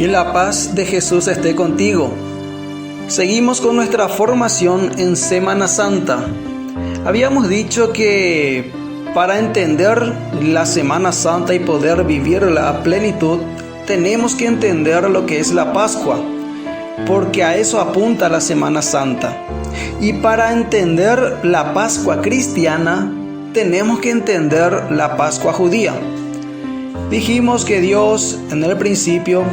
Que la paz de Jesús esté contigo. Seguimos con nuestra formación en Semana Santa. Habíamos dicho que para entender la Semana Santa y poder vivirla a plenitud, tenemos que entender lo que es la Pascua, porque a eso apunta la Semana Santa. Y para entender la Pascua cristiana, tenemos que entender la Pascua judía. Dijimos que Dios en el principio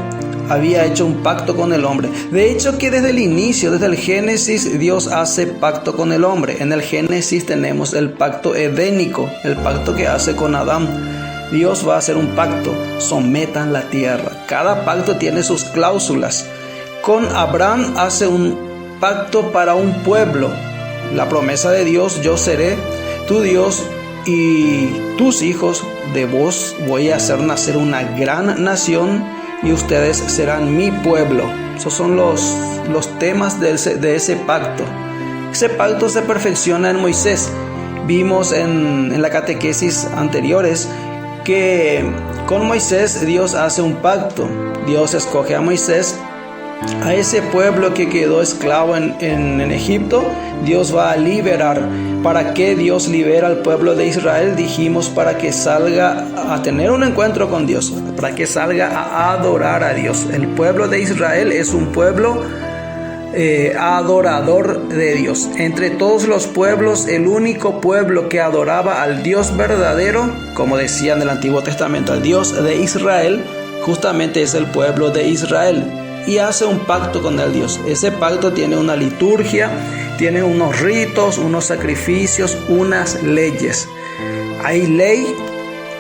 había hecho un pacto con el hombre. De hecho que desde el inicio, desde el Génesis, Dios hace pacto con el hombre. En el Génesis tenemos el pacto edénico, el pacto que hace con Adán. Dios va a hacer un pacto, sometan la tierra. Cada pacto tiene sus cláusulas. Con Abraham hace un pacto para un pueblo. La promesa de Dios: yo seré tu Dios y tus hijos de vos voy a hacer nacer una gran nación y ustedes serán mi pueblo. Esos son los temas de ese pacto. Ese pacto se perfecciona en Moisés. Vimos en la catequesis anteriores que con Moisés Dios hace un pacto. Dios escoge a Moisés, a ese pueblo que quedó esclavo en Egipto. Dios va a liberar. ¿Para qué Dios libera al pueblo de Israel? Dijimos para que salga a tener un encuentro con Dios, para que salga a adorar a Dios. El pueblo de Israel es un pueblo adorador de Dios. Entre todos los pueblos, el único pueblo que adoraba al Dios verdadero, como decía en el Antiguo Testamento, al Dios de Israel, justamente es el pueblo de Israel. Y hace un pacto con el Dios. Ese pacto tiene una liturgia, tiene unos ritos, unos sacrificios, unas leyes. Hay ley,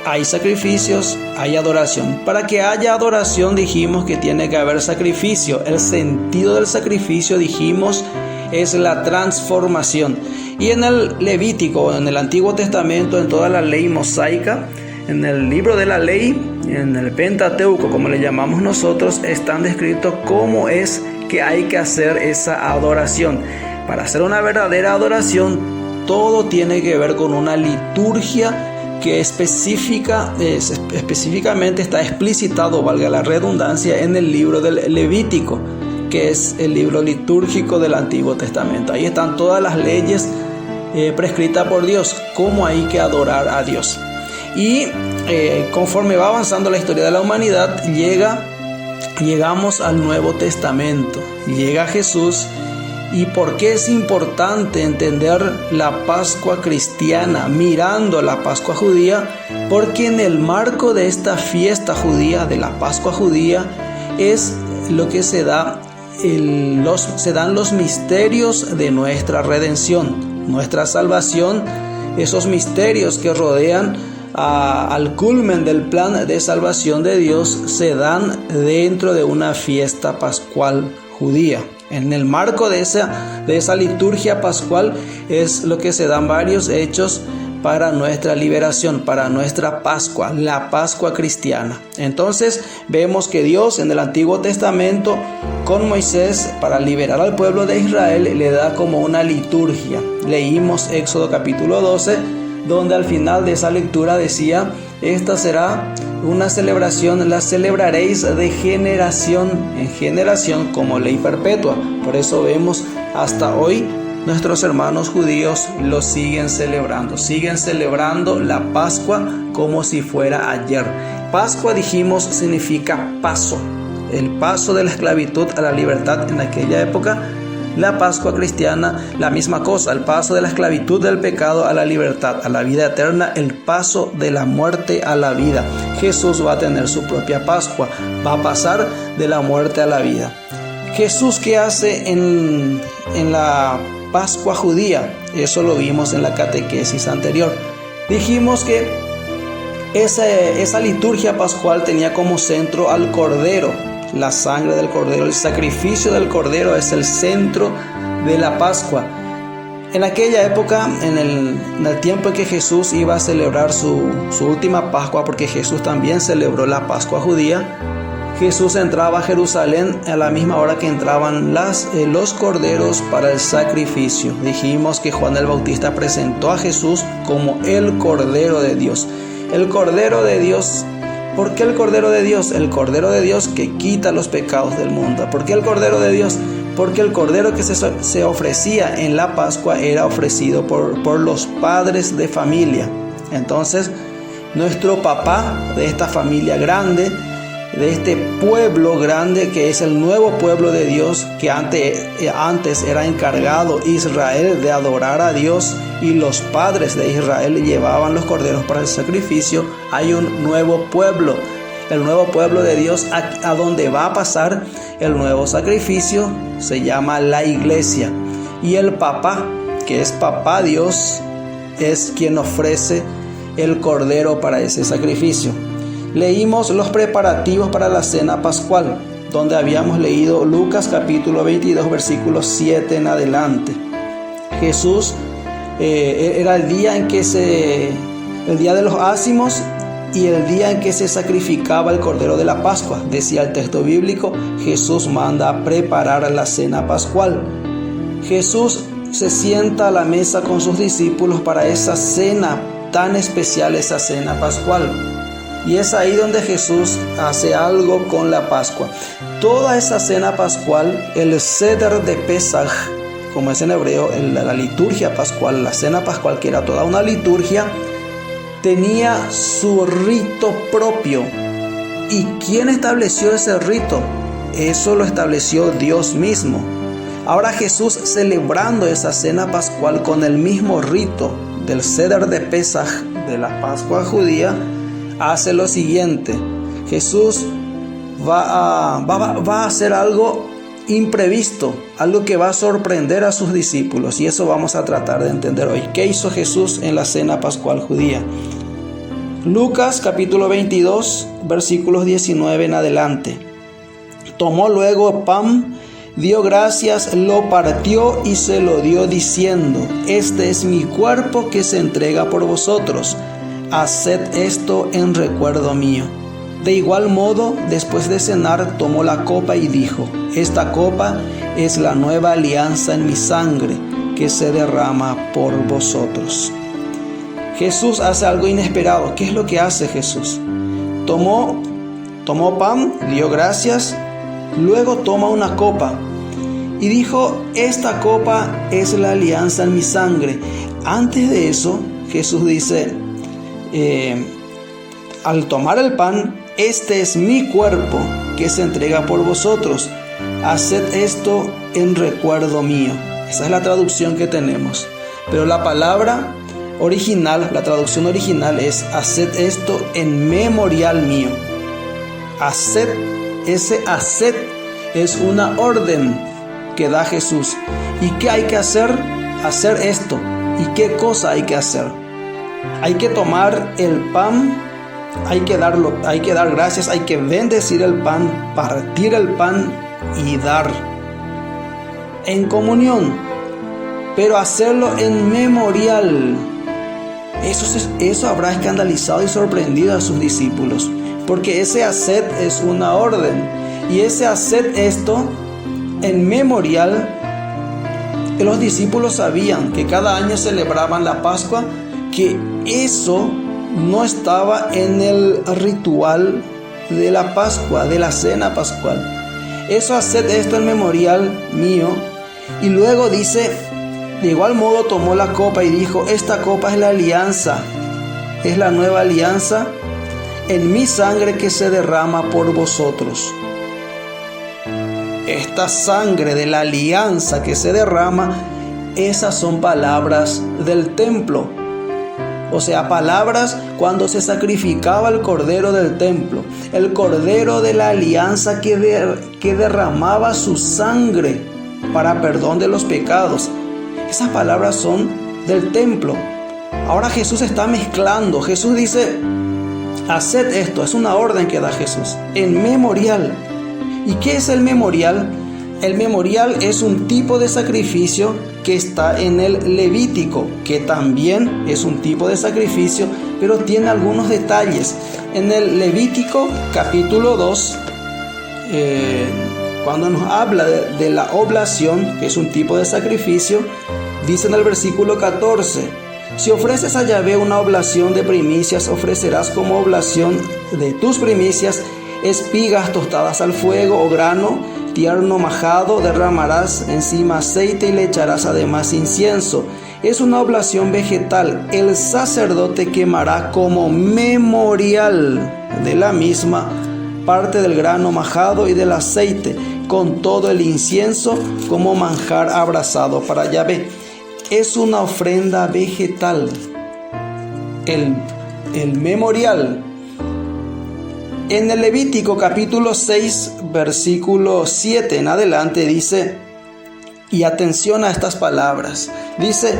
hay sacrificios, hay adoración. Para que haya adoración dijimos que tiene que haber sacrificio. El sentido del sacrificio, dijimos, es la transformación. Y en el Levítico, en el Antiguo Testamento, en toda la ley mosaica, en el libro de la ley, en el Pentateuco, como le llamamos nosotros, están descritos cómo es que hay que hacer esa adoración. Para hacer una verdadera adoración, todo tiene que ver con una liturgia que específicamente está explicitado, valga la redundancia, en el libro del Levítico, que es el libro litúrgico del Antiguo Testamento. Ahí están todas las leyes prescritas por Dios, cómo hay que adorar a Dios. Y conforme va avanzando la historia de la humanidad, llegamos al Nuevo Testamento, llega Jesús. ¿Y por qué es importante entender la Pascua cristiana mirando la Pascua judía? Porque en el marco de esta fiesta judía, de la Pascua judía, es lo que se dan los misterios de nuestra redención, nuestra salvación, esos misterios que rodean al culmen del plan de salvación de Dios se dan dentro de una fiesta pascual judía. En el marco de esa liturgia pascual es lo que se dan varios hechos para nuestra liberación, para nuestra Pascua, la Pascua cristiana. Entonces vemos que Dios en el Antiguo Testamento con Moisés, para liberar al pueblo de Israel, le da como una liturgia. Leímos Éxodo capítulo 12, donde al final de esa lectura decía: esta será una celebración, la celebraréis de generación en generación como ley perpetua. Por eso vemos hasta hoy nuestros hermanos judíos lo siguen celebrando la Pascua como si fuera ayer. Pascua, dijimos, significa paso, el paso de la esclavitud a la libertad en aquella época. La Pascua cristiana, la misma cosa, el paso de la esclavitud del pecado a la libertad, a la vida eterna, el paso de la muerte a la vida. Jesús va a tener su propia Pascua, va a pasar de la muerte a la vida. Jesús, ¿qué hace en la Pascua judía? Eso lo vimos en la catequesis anterior. Dijimos que esa liturgia pascual tenía como centro al Cordero. La sangre del Cordero, el sacrificio del Cordero es el centro de la Pascua. En aquella época, en el tiempo en que Jesús iba a celebrar su última Pascua, porque Jesús también celebró la Pascua judía, Jesús entraba a Jerusalén a la misma hora que entraban los corderos para el sacrificio. Dijimos que Juan el Bautista presentó a Jesús como el Cordero de Dios. El Cordero de Dios ¿Por qué el Cordero de Dios? El Cordero de Dios que quita los pecados del mundo. ¿Por qué el Cordero de Dios? Porque el Cordero que se ofrecía en la Pascua era ofrecido por los padres de familia. Entonces, nuestro papá de esta familia grande, de este pueblo grande que es el nuevo pueblo de Dios, que antes era encargado Israel de adorar a Dios y los padres de Israel llevaban los corderos para el sacrificio. Hay un nuevo pueblo, el nuevo pueblo de Dios, a donde va a pasar el nuevo sacrificio, se llama la iglesia. Y el papá, que es papá Dios, es quien ofrece el cordero para ese sacrificio. Leímos los preparativos para la cena pascual, donde habíamos leído Lucas capítulo 22, versículos 7 en adelante. Jesús era el día el día de los ácimos y el día en que se sacrificaba el cordero de la Pascua. Decía el texto bíblico, Jesús manda a preparar la cena pascual. Jesús se sienta a la mesa con sus discípulos para esa cena tan especial, esa cena pascual. Y es ahí donde Jesús hace algo con la Pascua. Toda esa cena pascual, el Seder de Pesaj, como es en hebreo, la liturgia pascual, la cena pascual, que era toda una liturgia, tenía su rito propio. ¿Y quién estableció ese rito? Eso lo estableció Dios mismo. Ahora Jesús, celebrando esa cena pascual con el mismo rito del Seder de Pesaj, de la Pascua judía, hace lo siguiente. Jesús va a hacer algo imprevisto, algo que va a sorprender a sus discípulos, y eso vamos a tratar de entender hoy. ¿Qué hizo Jesús en la cena pascual judía? Lucas capítulo 22, versículos 19 en adelante. Tomó luego pan, dio gracias, lo partió y se lo dio diciendo: este es mi cuerpo que se entrega por vosotros. Haced esto en recuerdo mío. De igual modo, después de cenar, tomó la copa y dijo: esta copa es la nueva alianza en mi sangre, que se derrama por vosotros. Jesús hace algo inesperado. ¿Qué es lo que hace Jesús? Tomó pan, dio gracias, luego toma una copa y dijo: esta copa es la alianza en mi sangre. Antes de eso, Jesús dice, al tomar el pan: este es mi cuerpo que se entrega por vosotros. Haced esto en recuerdo mío. Esa es la traducción que tenemos. Pero la palabra original, la traducción original es: haced esto en memorial mío. Haced, ese haced es una orden que da Jesús. ¿Y qué hay que hacer? Hacer esto. ¿Y qué cosa hay que hacer? Hay que tomar el pan, hay que dar gracias, hay que bendecir el pan, partir el pan y dar en comunión, pero hacerlo en memorial. Eso habrá escandalizado y sorprendido a sus discípulos, porque ese haced es una orden, y ese haced esto en memorial. Los discípulos sabían que cada año celebraban la Pascua, que eso no estaba en el ritual de la Pascua, de la cena pascual. Eso, haced esto en memorial mío. Y luego dice: de igual modo tomó la copa y dijo: esta copa es la alianza, es la nueva alianza en mi sangre que se derrama por vosotros. Esta sangre de la alianza que se derrama, esas son palabras del templo. O sea, palabras cuando se sacrificaba el cordero del templo, el cordero de la alianza que derramaba su sangre para perdón de los pecados. Esas palabras son del templo. Ahora Jesús está mezclando. Jesús dice: haced esto, es una orden que da Jesús, en memorial. ¿Y qué es el memorial? El memorial es un tipo de sacrificio que está en el Levítico, que también es un tipo de sacrificio, pero tiene algunos detalles. En el Levítico capítulo 2, cuando nos habla de la oblación, que es un tipo de sacrificio, dice en el versículo 14: Si ofreces a Yahvé una oblación de primicias, ofrecerás como oblación de tus primicias espigas tostadas al fuego o grano tierno majado, derramarás encima aceite y le echarás además incienso. Es una oblación vegetal. El sacerdote quemará como memorial de la misma parte del grano majado y del aceite, con todo el incienso como manjar abrasado para Yahvé. Es una ofrenda vegetal. El memorial. En el Levítico capítulo 6, versículo 7 en adelante dice, y atención a estas palabras, dice: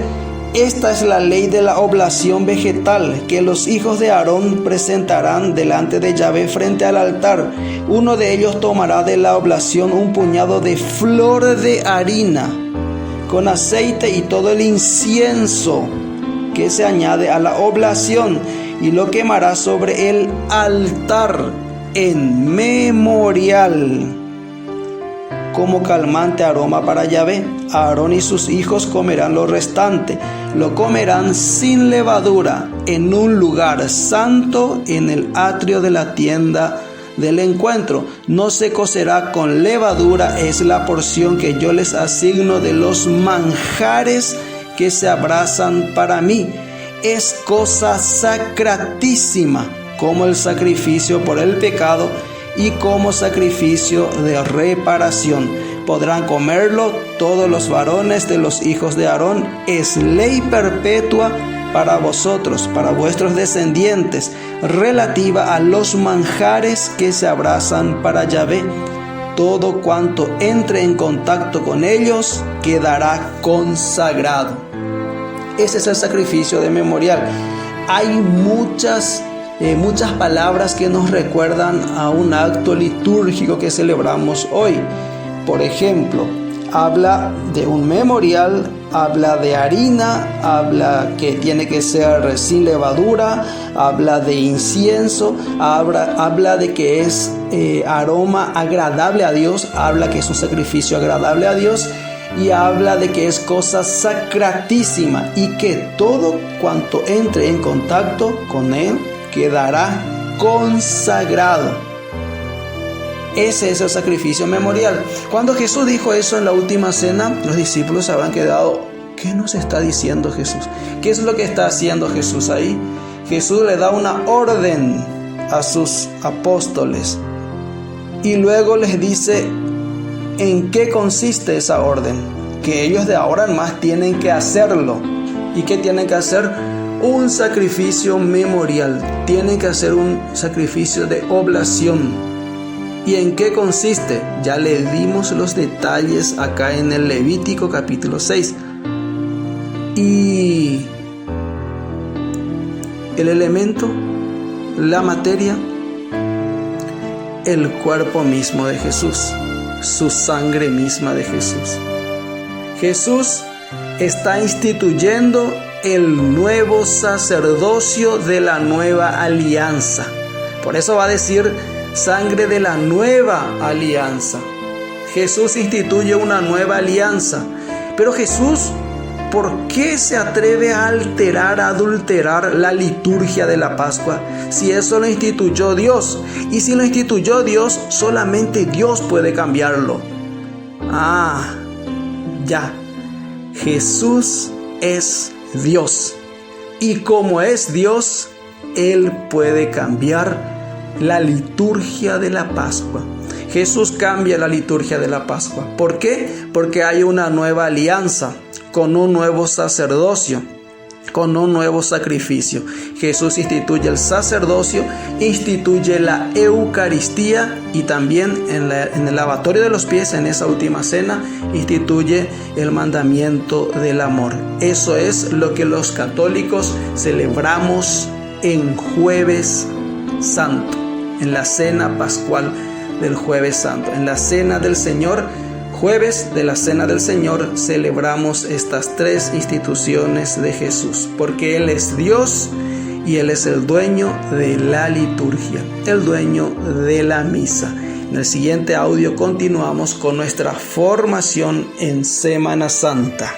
esta es la ley de la oblación vegetal que los hijos de Aarón presentarán delante de Yahvé frente al altar. Uno de ellos tomará de la oblación un puñado de flor de harina con aceite y todo el incienso que se añade a la oblación, y lo quemará sobre el altar en memorial como calmante aroma para Yahvé. Aarón y sus hijos comerán lo restante. Lo comerán sin levadura en un lugar santo en el atrio de la tienda del encuentro. No se cocerá con levadura, es la porción que yo les asigno de los manjares que se abrazan para mí. Es cosa sacratísima, como el sacrificio por el pecado y como sacrificio de reparación. Podrán comerlo todos los varones de los hijos de Aarón. Es ley perpetua para vosotros, para vuestros descendientes, relativa a los manjares que se abrazan para Yahvé. Todo cuanto entre en contacto con ellos quedará consagrado. Ese es el sacrificio de memorial. Hay muchas palabras que nos recuerdan a un acto litúrgico que celebramos hoy. Por ejemplo, habla de un memorial, habla de harina, habla que tiene que ser sin levadura, habla de incienso, habla de que es aroma agradable a Dios, habla que es un sacrificio agradable a Dios, y habla de que es cosa sacratísima y que todo cuanto entre en contacto con él quedará consagrado. Ese es el sacrificio memorial. Cuando Jesús dijo eso en la última cena, los discípulos se habrán quedado: ¿qué nos está diciendo Jesús? ¿Qué es lo que está haciendo Jesús ahí? Jesús le da una orden a sus apóstoles y luego les dice en qué consiste esa orden, que ellos de ahora en más tienen que hacerlo. ¿Y qué tienen que hacer? Un sacrificio memorial. Tienen que hacer un sacrificio de oblación. ¿Y en qué consiste? Ya le dimos los detalles acá en el Levítico capítulo 6. Y el elemento, la materia, el cuerpo mismo de Jesús, su sangre misma de Jesús. Jesús está instituyendo el nuevo sacerdocio de la nueva alianza. Por eso va a decir sangre de la nueva alianza. Jesús instituye una nueva alianza. Pero Jesús, ¿por qué se atreve a alterar, a adulterar la liturgia de la Pascua? Si eso lo instituyó Dios. Y si lo instituyó Dios, solamente Dios puede cambiarlo. Ya. Jesús es Dios. Y como es Dios, Él puede cambiar la liturgia de la Pascua. Jesús cambia la liturgia de la Pascua. ¿Por qué? Porque hay una nueva alianza, con un nuevo sacerdocio, con un nuevo sacrificio. Jesús instituye el sacerdocio, instituye la Eucaristía y también en el lavatorio de los pies, en esa última cena, instituye el mandamiento del amor. Eso es lo que los católicos celebramos en Jueves Santo, en la cena pascual del Jueves Santo, en la cena del Señor. Jueves de la Cena del Señor celebramos estas tres instituciones de Jesús, porque Él es Dios y Él es el dueño de la liturgia, el dueño de la misa. En el siguiente audio continuamos con nuestra formación en Semana Santa.